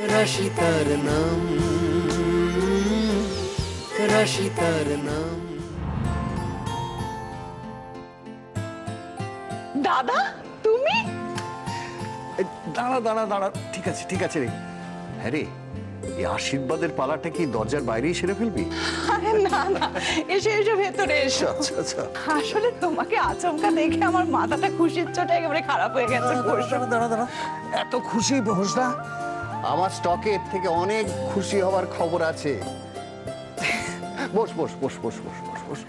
রাশিতার নাম, রাশিতার নাম। দাদা তুমি? দাঁড়া দাঁড়া দাঁড়া, ঠিক আছে ঠিক আছে রে। হ্যাঁ রে, এই আশীর্বাদের পালাটা কি দরজার বাইরেই সেরে ফেলবি? আরে না না, এসে এসে ভেতরে এসো। আচ্ছা আচ্ছা, আসলে তোমাকে আচমকা দেখে আমার মাথাটা খুশির চোটে একেবারে খারাপ হয়ে গেছে। দাঁড়া দাঁড়া দাঁড়া, এত খুশি বসস না। আমার স্টকে এর থেকে অনেক খুশি হওয়ার খবর আছে। বস বস বস বস বস বস বস।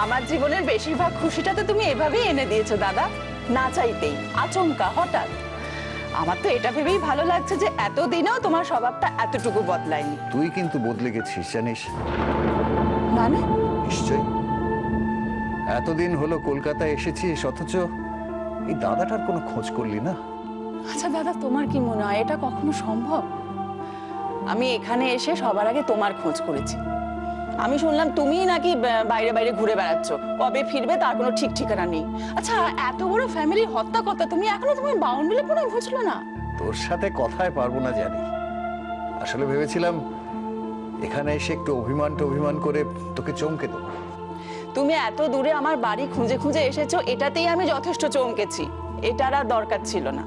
আমার জীবনের বেশিরভাগ খুশিটা তো তুমি এভাবেই এনে দিয়েছো দাদা, না চাইতেই, আচমকা, হঠাৎ। আমার তো এটা ভেবেই ভালো লাগছে যে এতদিনেও তোমার স্বভাবটা এতটুকু বদলায়নি। তুই কিন্তু বদলে গেছিস জানিস। মানে? নিশ্চয়ই। এতদিন হলো কলকাতায় এসেছিস, অথচ এই দাদাটার কোনো খোঁজ করলি না। আচ্ছা দাদা, তোমার কি মনে হয় এটা কখনো সম্ভব? আমি এখানে এসে সবার আগে তোমার খোঁজ করেছি। আমি শুনলাম তুমি নাকি বাইরে বাইরে ঘুরে বেড়াচ্ছ, কবে ফিরবে তার কোনো ঠিক ঠিকানা নেই। আচ্ছা, এত বড় ফ্যামিলি হত্যা কথা তুমি এখনো তোমার বাউন্ডুলে পুরো বুঝলো না? তোর সাথে কথায় পারবো না জানি। আসলে ভেবেছিলাম এখানে এসে একটু অভিমান করে তোকে চমকে দেবো। তুমি এত দূরে আমার বাড়ি খুঁজে খুঁজে এসেছো, এটাতেই আমি যথেষ্ট চমকেছি। এটার আর দরকার ছিল না।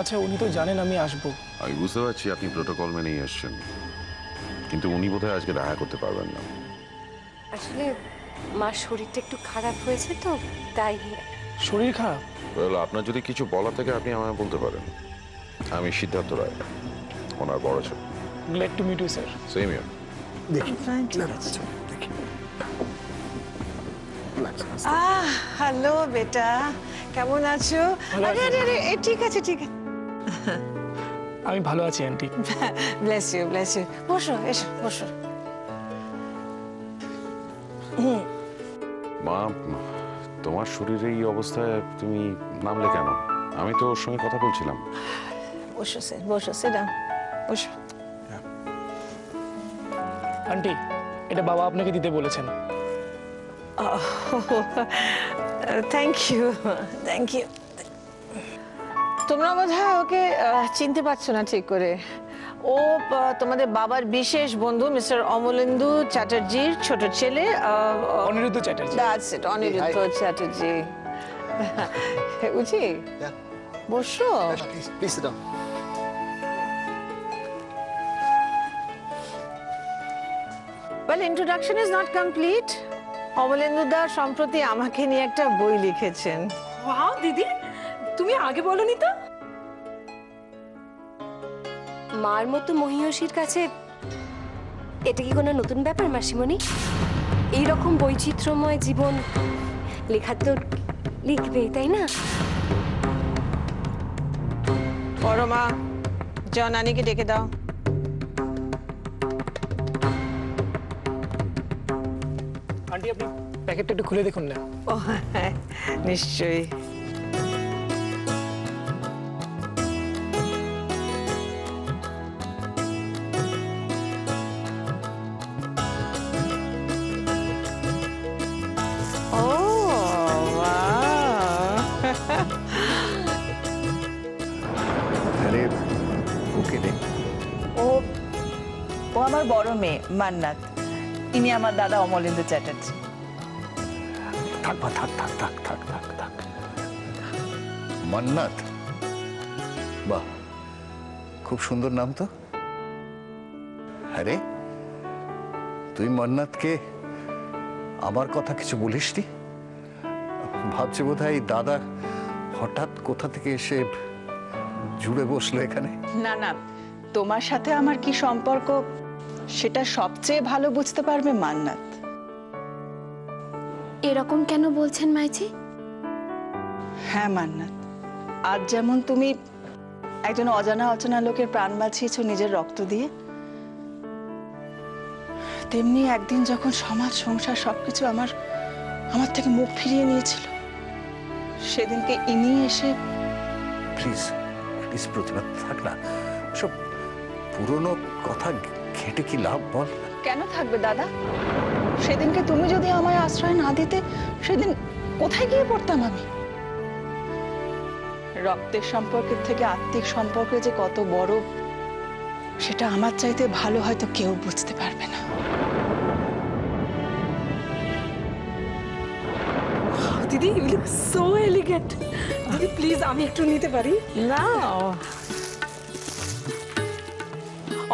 আচ্ছা, উনি তো জানেন আমি আসবো। আমি বুঝতে পারছি আপনি প্রোটোকল মেনেই এসেছেন, কিন্তু উনি বোধহয় আজকে দেখা করতে পারবেন না। আসলে মার শরীরটা একটু খারাপ হয়েছে তো, তাই। শরীর খারাপ? আপনার যদি কিছু বলা থাকে আপনি আমায় বলতে পারেন। আমি সিদ্ধার্থ রায়, ওনার বড় ছেলে। Glad to meet you sir. Same here. দেখি হ্যালো বেটা, কেমন আছো? আরে আরে আরে, ঠিক আছে ঠিক আছে। আমি ভালো আছি aunty. Bless you bless you. বসো, এসো বসো। মা, তোমার শরীরে এই অবস্থায় তুমি নামলে কেন? আমি তো ওর সঙ্গে কথা বলছিলাম। বসো স্যার, বসো, সিট ডাউন, বসো। আন্টি, এটা বাবা আপনাকে দিতে বলেছেন। Thank you thank you. তোমরা বোধহয় ওকে চিনতে পারছো না ঠিক করে। ও তোমাদের বাবার বিশেষ বন্ধু মিস্টার অমলেন্দু চ্যাটার্জির ছোট ছেলে। অনিরুদ্ধ চ্যাটার্জি। That's it, Aniruddha Chatterjee. উঠি, বসো। Please sit down. Well, introduction is not complete. Amalendu দা সম্প্রতি আমাকে নিয়ে একটা বই লিখেছেন। ওয়াও দিদি, তুমি আগে বলনি তো। মার মতো মহিয়সীর কাছে এটা কি কোনো নতুন ব্যাপার মাসিমণি? এইরকম বৈচিত্র্যময় জীবন লেখা তো লিখবে, তাই না? পরমা, যাও নানিকে ডেকে দাও। আন্টি, আপনি প্যাকেটটা একটু খুলে দেখুন না। ও হ্যাঁ, নিশ্চয়ই। ও আরে ওকে রে। ও আমার বড় মেয়ে মান্নাত। ইনি আমার দাদা অমলেন্দু চ্যাটার্জি। থাক বা থাক থাক থাক থাক থাক থাক। মান্নাত, বাহ, খুব সুন্দর নাম তো। আরে তুই মান্নাতকে আমার কথা কিছু বলিসনি? ভাবছি বোধহয় দাদা হঠাৎ কোথা থেকে এসে জুড়ে বসলো এখানে। না না, তোমার সাথে আমার কি সম্পর্ক সেটা সবচেয়ে ভালো বুঝতে পারবে মান্নাত। এরকম কেন বলছেন মাইজি? হ্যাঁ মান্নাত, আজ যেমন তুমি একজন অজানা অচেনা লোকের প্রাণ বাঁচিয়েছো নিজের রক্ত দিয়ে, তেমনি একদিন যখন সমাজ সংসার সবকিছু আমার থেকে মুখ ফিরিয়ে নিয়েছিল, সেদিনকে ইনি এসে প্লিজ প্লিজ প্রতিভা থাক না, সব পুরনো কথা ঘেটে কি লাভ বল? কেন থাকবে দাদা? সেদিনকে তুমি যদি আমায় আশ্রয় না দিতে সেদিন কোথায় গিয়ে পড়তাম আমি? রক্তের সম্পর্কের থেকে আত্মিক সম্পর্ক যে কত বড় সেটা আমার চাইতে ভালো হয়তো কেউ বুঝতে পারবে না। দিদি ইউ লুক সো এলিগেন্ট। দিদি প্লিজ আমি একটু নিতে পারি? না,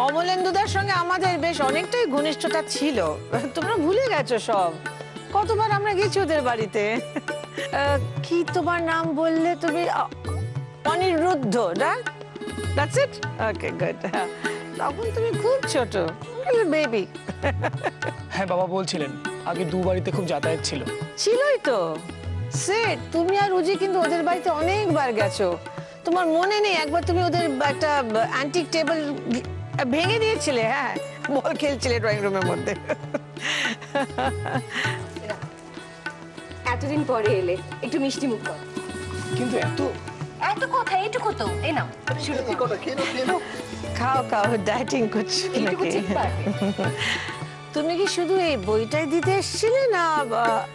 অমলেন্দুদার সঙ্গে আমাদের বেশ অনেকটাই ঘনিষ্ঠতা ছিল, তোমরা ভুলে গেছো সব। কতবার আমরা গেছি ওদের বাড়িতে। কি তোমার নাম বললে তুমি? অনিরুদ্ধ না? That's it? Okay good. তখন তুমি খুব ছোট, বেবি। হ্যাঁ বাবা বলছিলেন আগে দু বাড়িতে খুব যাতায়াত ছিল। ছিলই তো। সেট তুমি আর রুজি কিন্তু ওদের বাড়িতে অনেকবার গেছো। তোমার মনে নেই একবার তুমি ওদের একটা অ্যান্টিক টেবিল ভেঙে দিয়েছিলে? হ্যাঁ, বল খেলছিলে ড্রয়িং রুমের মধ্যে। এতদিন পরে এলে একটু মিষ্টি মুখ কর। কিন্তু এত কথা এইটুকু তো এই নাও শুরু করো। খাও খাও, ডায়েটিং করছো এইটুকু নাকি? ঠিক পারবে। তুমি কি শুধু এই বইটাই দিতে এসেছিলে না?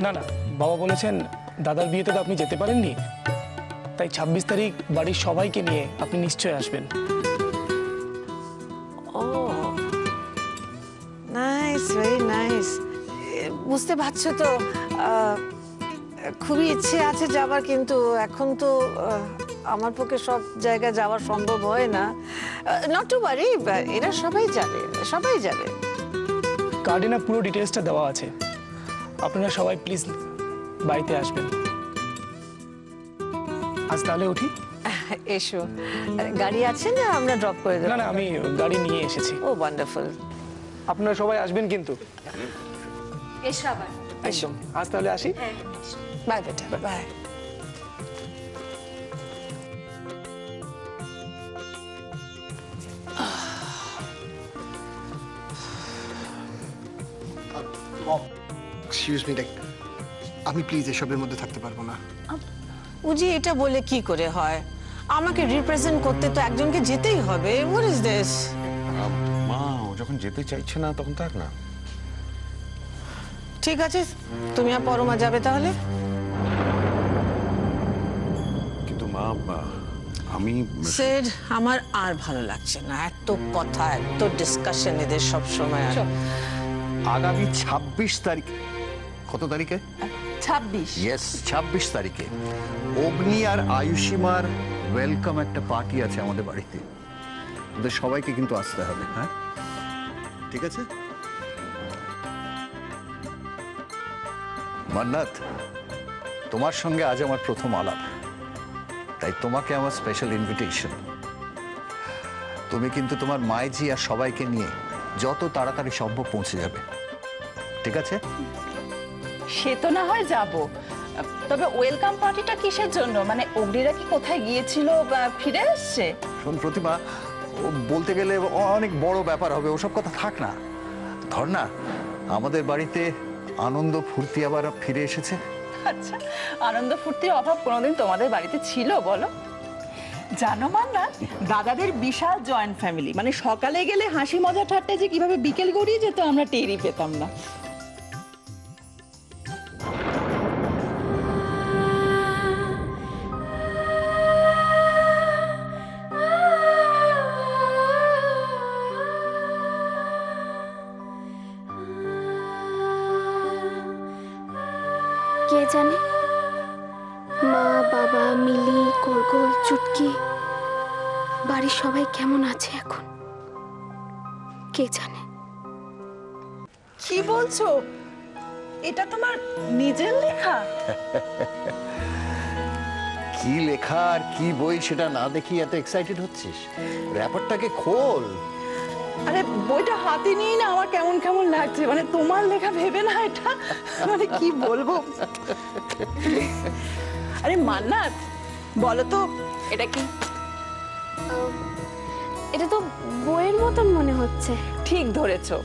না না, বাবা বলেছেন দাদার বিয়েতে তো আপনি যেতে পারেননি, তাই 26 তারিখ বাড়ির সবাইকে নিয়ে আপনি নিশ্চয়ই আসবেন। ও নাইস, ভেরি নাইস। বুঝতে পারছো তো, খুবই ইচ্ছে আছে যাবার, কিন্তু এখন তো আমার পক্ষে সব জায়গায় যাওয়া সম্ভব হয় না। নট টু ওয়ারি, এরা সবাই যাবে, সবাই যাবে। কার্ডে না পুরো ডিটেলসটা দেওয়া আছে, আপনারা সবাই প্লিজ বাড়িতে আসবেন। আজ তাহলে উঠি? এসো, গাড়ি আছে না? আমরা ড্রপ করে দেবো। না না, আমি গাড়ি নিয়ে এসেছি। ও ওয়ান্ডারফুল। আপনারা সবাই আসবেন কিন্তু। এসো আবার। একদম। আজ তাহলে আসি। বাই বেটা, বাই। এক্সকিউজ মি, আমি প্লিজ এসবের মধ্যে থাকতে পারবো না। উজি, এটা বলে কি করে হয়? আমাকে রিপ্রেজেন্ট করতে তো একজনকে যেতেই হবে। What is this? মা ও যখন যেতে চাইছে না তখন থাক না। ঠিক আছে, তুমি আর পরমা যাবে তাহলে? কিন্তু মা আমি সেড, আমার আর ভালো লাগছে না, এত কথা, এত ডিসকাশন এদের সব সময়। আগামী 26 তারিখ, কত তারিখে? 26। ইয়েস, 26 তারিখে অগ্নি আর আয়ুষিমার ওয়েলকাম একটা পার্টি আছে আমাদের বাড়িতে। ওদের সবাইকে কিন্তু আসতে হবে। হ্যাঁ, ঠিক আছে? মান্নাত, তোমার সঙ্গে আজ আমার প্রথম আলাপ, তাই তোমাকে আমার স্পেশাল ইনভিটেশন। তুমি কিন্তু তোমার মাইজি আর সবাইকে নিয়ে যত তাড়াতাড়ি সম্ভব পৌঁছে যাবে, ঠিক আছে? সে তো না হয় যাব, তবে ওয়েলকাম পার্টিটা কিসের জন্য? মানে অগ্নিরা কি কোথায় গিয়েছিল বা ফিরে এসছে? শোন প্রতিমা, ও বলতে গেলে অনেক বড় ব্যাপার হবে, ওসব কথা থাক না। ধর না, আমাদের বাড়িতে আনন্দ ফুর্তি আবার ফিরে এসেছে। আচ্ছা, আনন্দ ফুর্তির অভাব কোনোদিন তোমাদের বাড়িতে ছিল বলো? জানো মান্না, দাদাদের বিশাল জয়েন্ট ফ্যামিলি, মানে সকালে গেলে হাসি মজা ঠাট্টা যে কিভাবে বিকেল গড়িয়ে যেত আমরা টেরই পেতাম না। কে জানে, মা, বাবা, মিলি, গোলগোল, চুটকি, বাড়ির সবাই কেমন আছে এখন কে জানে। কি বলছো? এটা তোমার নিজের লেখা? কি লেখা আর কি বই সেটা না দেখি এত এক্সাইটেড হচ্ছিস? র্যাপারটাকে খোল। আরে বইটা হাতে নিয়ে না আমার কেমন কেমন লাগছে, মানে তোমার লেখা ভেবে না এটা, মানে কি বলবো। আরে মান্নাত, বলো তো এটা কি? এটা তো বইয়ের মতন মনে হচ্ছে। ঠিক ধরেছো,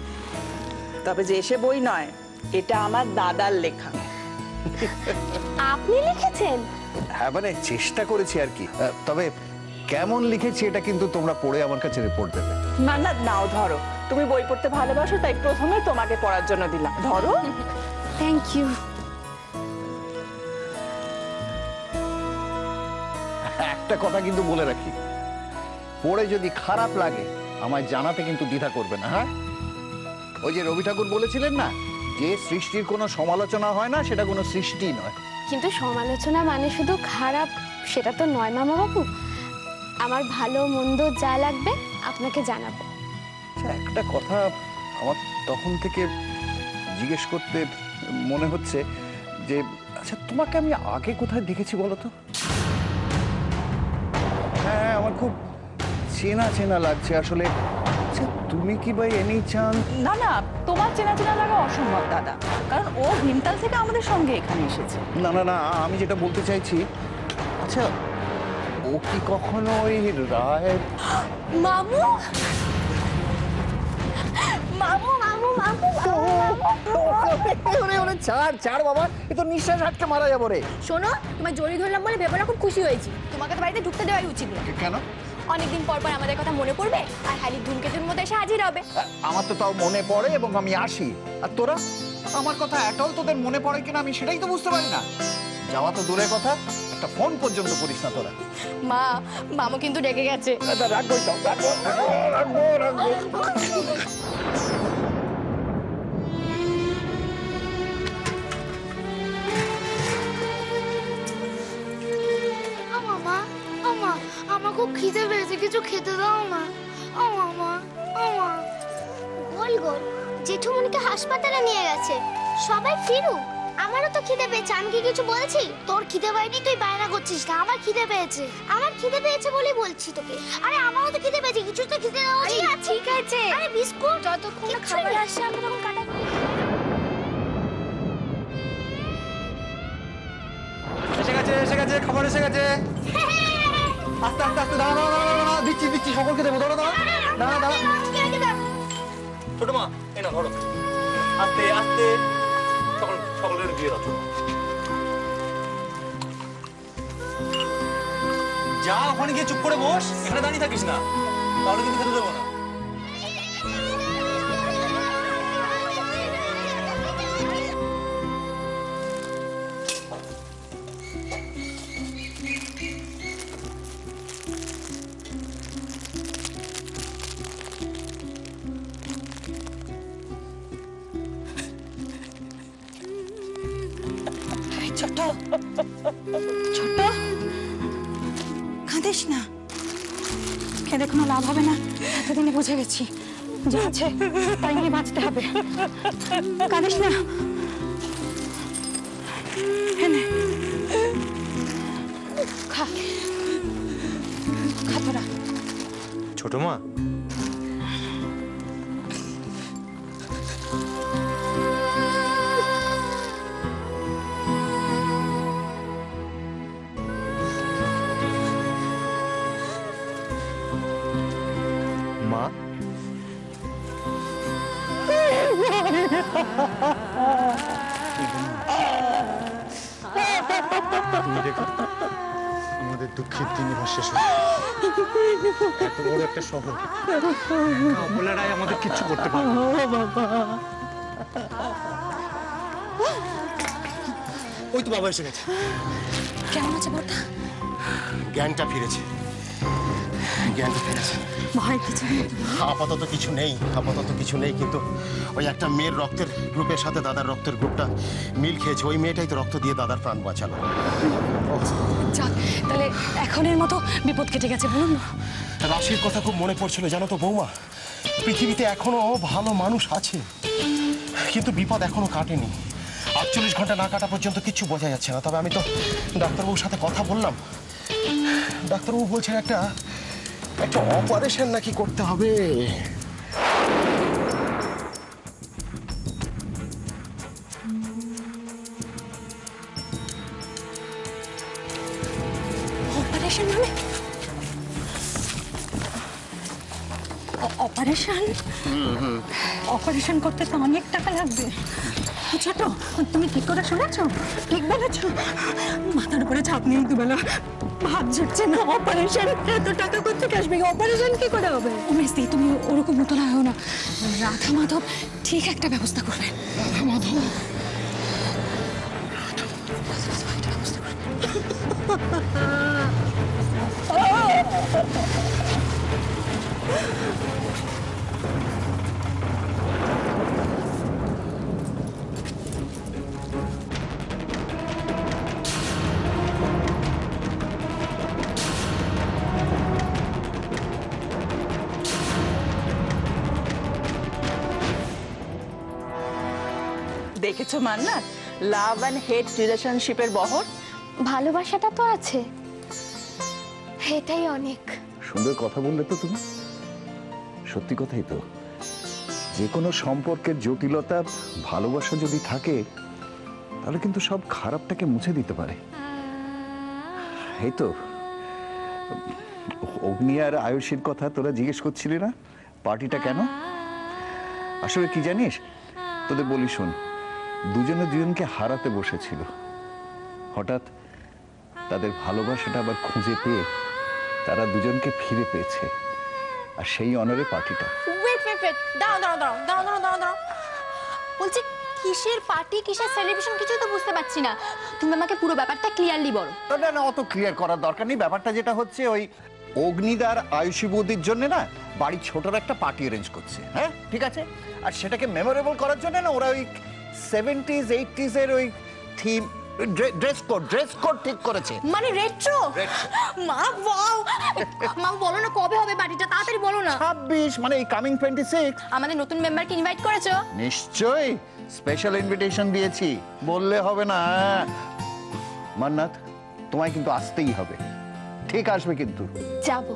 তবে যে সে বই নয়, এটা আমার দাদার লেখা। আপনি লিখেছেন? হ্যাঁ মানে চেষ্টা করেছি আর কি। তবে কেমন লিখেছি এটা কিন্তু তোমরা পড়ে আমার কাছে রিপোর্ট দেবে। না না, নাও ধরো, তুমি বই পড়তে ভালোবাসো তাই প্রথমে তোমাকে পড়ার জন্য দিলাম, ধরো। Thank you. একটা কথা কিন্তু বলে রাখি, পড়ে যদি খারাপ লাগে আমায় জানাতে কিন্তু দ্বিধা করবে না। হ্যাঁ, ওই যে রবি ঠাকুর বলেছিলেন না, যে সৃষ্টির কোনো সমালোচনা হয় না সেটা কোনো সৃষ্টি নয়। কিন্তু সমালোচনা মানে শুধু খারাপ সেটা তো নয় মামা বাবু। আমার ভালো মন্দ যা লাগবে আপনাকে জানাবো। আচ্ছা, একটা কথা আমার তখন থেকে জিজ্ঞেস করতে মনে হচ্ছে যে, আচ্ছা তোমাকে আমি আগে কোথায় দেখেছি বলো তো? হ্যাঁ, আমার খুব চেনা চেনা লাগছে আসলে। আচ্ছা, তুমি কি ভাই এনি চান্স? না না, তোমার চেনা চেনা লাগা অসম্ভব দাদা, কারণ ও ভিমতাল থেকে আমাদের সঙ্গে এখানে এসেছে। না না না, আমি যেটা বলতে চাইছি, আচ্ছা ও কি কখনো ওই রায়? মামু মামু মামু মামু ছাড় ছাড় বাবা, এ তো নিঃশ্বাস আটকে মারা যাবো রে। শোনো, তোমার জড়ি ধরলাম বলে ভেবে খুব খুশি হয়েছি। তোমাকে তো বাড়িতে ঢুকতে দেওয়াই উচিত না। কেন? অনেকদিন পর পর আমাদের কথা মনে পড়বে আর হ্যালি ধূমকেতুর মধ্যে এসে হাজির হবে। আমার তো তাও মনে পড়ে এবং আমি আসি, আর তোরা আমার কথা এটাও তোদের মনে পড়ে কিনা আমি সেটাই তো বুঝতে পারি না। যাওয়া তো দূরের কথা, একটা ফোন পর্যন্ত করিস না তোরা। মা, মামু কিন্তু ডেকে গেছে। রাখবো রাখবো রাখবো রাখবো। আমার খুব খিদে পেয়েছে, কিছু খেতে দাও না। গোল গোল জেঠুমনিকে হাসপাতালে নিয়ে গেছে, সবাই ফিরুক। আমারও তো খিদে পেয়েছে, আমি কি কিছু বলছি? তোর খিদে পায়নি, তুই বায়না করছিস না। আমার খিদে পেয়েছে, আমার খিদে পেয়েছে বলেই বলছি তোকে। আরে আমারও তো খিদে পেয়েছে, কিছু তো খেতে দাও। ঠিক আছে, আরে বিস্কুট যতক্ষণ না খাবার আসছে আমি তখন কাটা। এসে গেছে খাবার এসে গেছে। আস্তে আস্তে আস্তে দাঁড়া দাঁড়া দাঁড়া, দিচ্ছি দিচ্ছি, সকলকে দেবো। দাঁড়া দাঁড়া দাঁড়া দাঁড়া। ছোট মা এই না ধরো, আস্তে আস্তে সকলের দিয়ে দাও। যা ওখানে গিয়ে চুপ করে বস, এখানে দাঁড়িয়ে থাকিস না, তাহলে কিন্তু খেতে দেবো না। ছোট ছোট, কাঁদিস না, কেঁদে কোনো লাভ হবে না। এতদিনে বুঝে গেছি যা আছে তাই নিয়ে বাঁচতে হবে। কাঁদিস না, খা খা তোরা। ছোট মা, মা তুমি দেখো আমাদের দুঃখের দিন এবার শেষ হলো। এত বড় একটা শহর, অবলারাই আমাদের কিচ্ছু করতে পারবে না। ওই তো বাবা এসে গেছে। কেমন আছে বড়টা? জ্ঞানটা ফিরেছে, জ্ঞানটা ফিরেছে। ভয় কিছু নেই? আপাতত কিছু নেই, আপাতত কিছু নেই, কিন্তু ওই একটা মেয়ের রক্তের গ্রুপের সাথে দাদার রক্তের গ্রুপটা মিল খেয়েছে। ওই মেয়েটাই তো রক্ত দিয়ে দাদার প্রাণ বাঁচালো। যাক, তাহলে এখনের মতো বিপদ কেটে গেছে। বলুন, রাশির কথা খুব মনে পড়ছিল জানো তো বৌমা। পৃথিবীতে এখনো ভালো মানুষ আছে, কিন্তু বিপদ এখনো কাটেনি। 48 ঘন্টা না কাটা পর্যন্ত কিচ্ছু বোঝা যাচ্ছে না। তবে আমি তো ডাক্তারবাবুর সাথে কথা বললাম, ডাক্তারবাবু বলছেন একটা অপারেশন নাকি করতে হবে। অপারেশন মানে? অপারেশন অপারেশন করতে তো অনেক টাকা লাগবে। ছোট, তুমি ঠিক করে শুনেছো? ঠিক বলেছো। মাথার উপরে চাপ নেই, দুবেলা ভাত জুটছে না। অপারেশন এত টাকা করতে আসবে, অপারেশন কি করে হবে? মেসি, তুমি ওরকম উতলা হও না। রাধা মাধব ঠিক একটা ব্যবস্থা করবে। রাধা মাধব দেখেছো মান্নাত, লাভ অ্যান্ড হেট রিলেশনশিপের বহর। ভালোবাসাটা তো আছে, এটাই অনেক। সুন্দর কথা বললে তো তুমি, সত্যি কথাই তো। যে কোনো সম্পর্কের জটিলতা ভালোবাসা যদি থাকে তাহলে কিন্তু সব খারাপটাকে মুছে দিতে পারে। এই তো অগ্নি আর আয়ুষীর কথা তোরা জিজ্ঞেস করছিলি না, পার্টিটা কেন? আসলে কি জানিস, তোদের বলি শোন, দুজনে দুজনকে হারাতে বসেছিল, হঠাৎ তাদের ভালোবাসাটা আবার খুঁজে পেয়ে তারা দুজনকে ফিরে পেয়েছে, আর সেই অনারে পার্টিটা। দাঁড়াও। বলছি কিসের পার্টি, কিসের সেলিব্রেশন, কিছুই তো বুঝতে পারছি না। তুমি আমাকে পুরো ব্যাপারটা ক্লিয়ারলি বলো। না, অত ক্লিয়ার করার দরকার নেই। ব্যাপারটা যেটা হচ্ছে, ওই অগ্নিদার আয়ুষী বৌদির জন্য না বাড়ির ছোটর একটা পার্টি অ্যারেঞ্জ করছে। হ্যাঁ ঠিক আছে, আর সেটাকে মেমোরেবল করার জন্য না ওরা ওই 70s 80s এর ওই থিম ড্রেস কোড ঠিক করেছে। মানে রেট্রো? মা ওয়াও, মা বলো না কবে হবে পার্টিটা, তাড়াতাড়ি বলো না। 26, মানে এই কামিং 26। আমাদের নতুন মেম্বারকে ইনভাইট করেছো? নিশ্চয়ই, স্পেশাল ইনভিটেশন দিয়েছি, বললে হবে না। মান্নাত, তোমায় কিন্তু আসতেই হবে, ঠিক আসবে কিন্তু। যাব।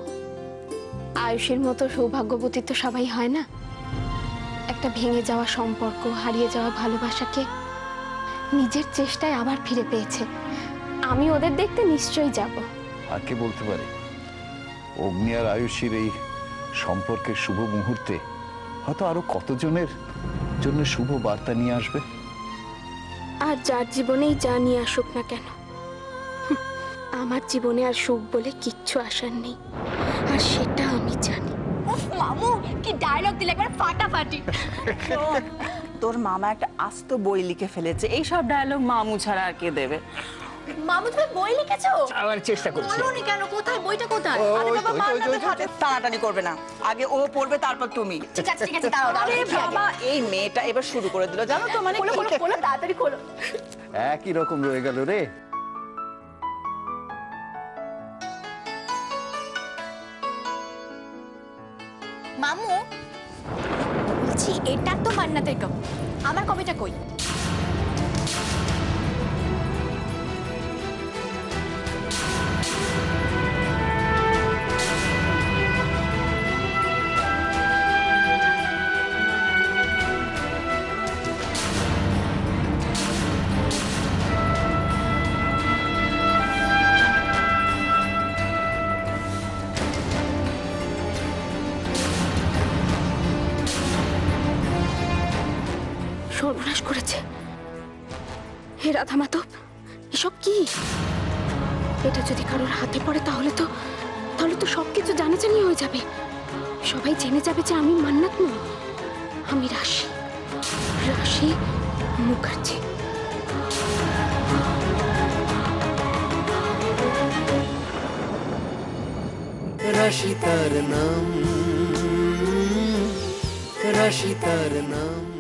আয়ুষের মতো সৌভাগ্যবতী তো সবাই হয় না। একটা ভেঙে যাওয়া সম্পর্ক, হারিয়ে যাওয়া ভালোবাসাকে নিজের চেষ্টায় আবার ফিরে পেয়েছে। আমি ওদের দেখতে নিশ্চয়ই যাব। আর কে বলতে পারে, অগ্নি আর আয়ুষীর এই সম্পর্কের শুভ মুহূর্তে হয়তো আরো কতজনের জন্য শুভ বার্তা নিয়ে আসবে। আর যার জীবনেই যা নিয়ে আসুক না কেন, আমার জীবনে আর সুখ বলে কিচ্ছু আসার নেই, আর সেটা আমি জানি। মামু কি ডায়লগ দিলে, একবার ফাটাফাটি। তোর মামা একটা আস্ত বই লিখে ফেলেছে, এই সব ডায়লগ মামু ছাড়া আর কে দেবে? মামু তুমি বই লিখেছো? আমার চেষ্টা করছি। বলোনি কেন, কোথায় বইটা, কোথায়? আরে বাবা, মান্নাতের হাতে টানাটানি করবে না, আগে ও পড়বে তারপর তুমি। ঠিক আছে দাঁড়াও। আরে বাবা, এই মেয়েটা এবার শুরু করে দিল, জানো তো, মানে খোলো তাড়াতাড়ি খোলো। একই রকম রয়ে গেল রে। মামু বলছি, এটা তো মান্নাতের কাপ, আমার কপিটা কই? সর্বনাশ করেছে। হে রাধা মাধব, এসব কি? এটা যদি কারোর হাতে পড়ে তাহলে তো সবকিছু জানাজানি হয়ে যাবে। সবাই জেনে যাবে যে আমি মান্নাত নই, আমি রাশি মুখার্জি। রাশি তার নাম, রাশি তার নাম।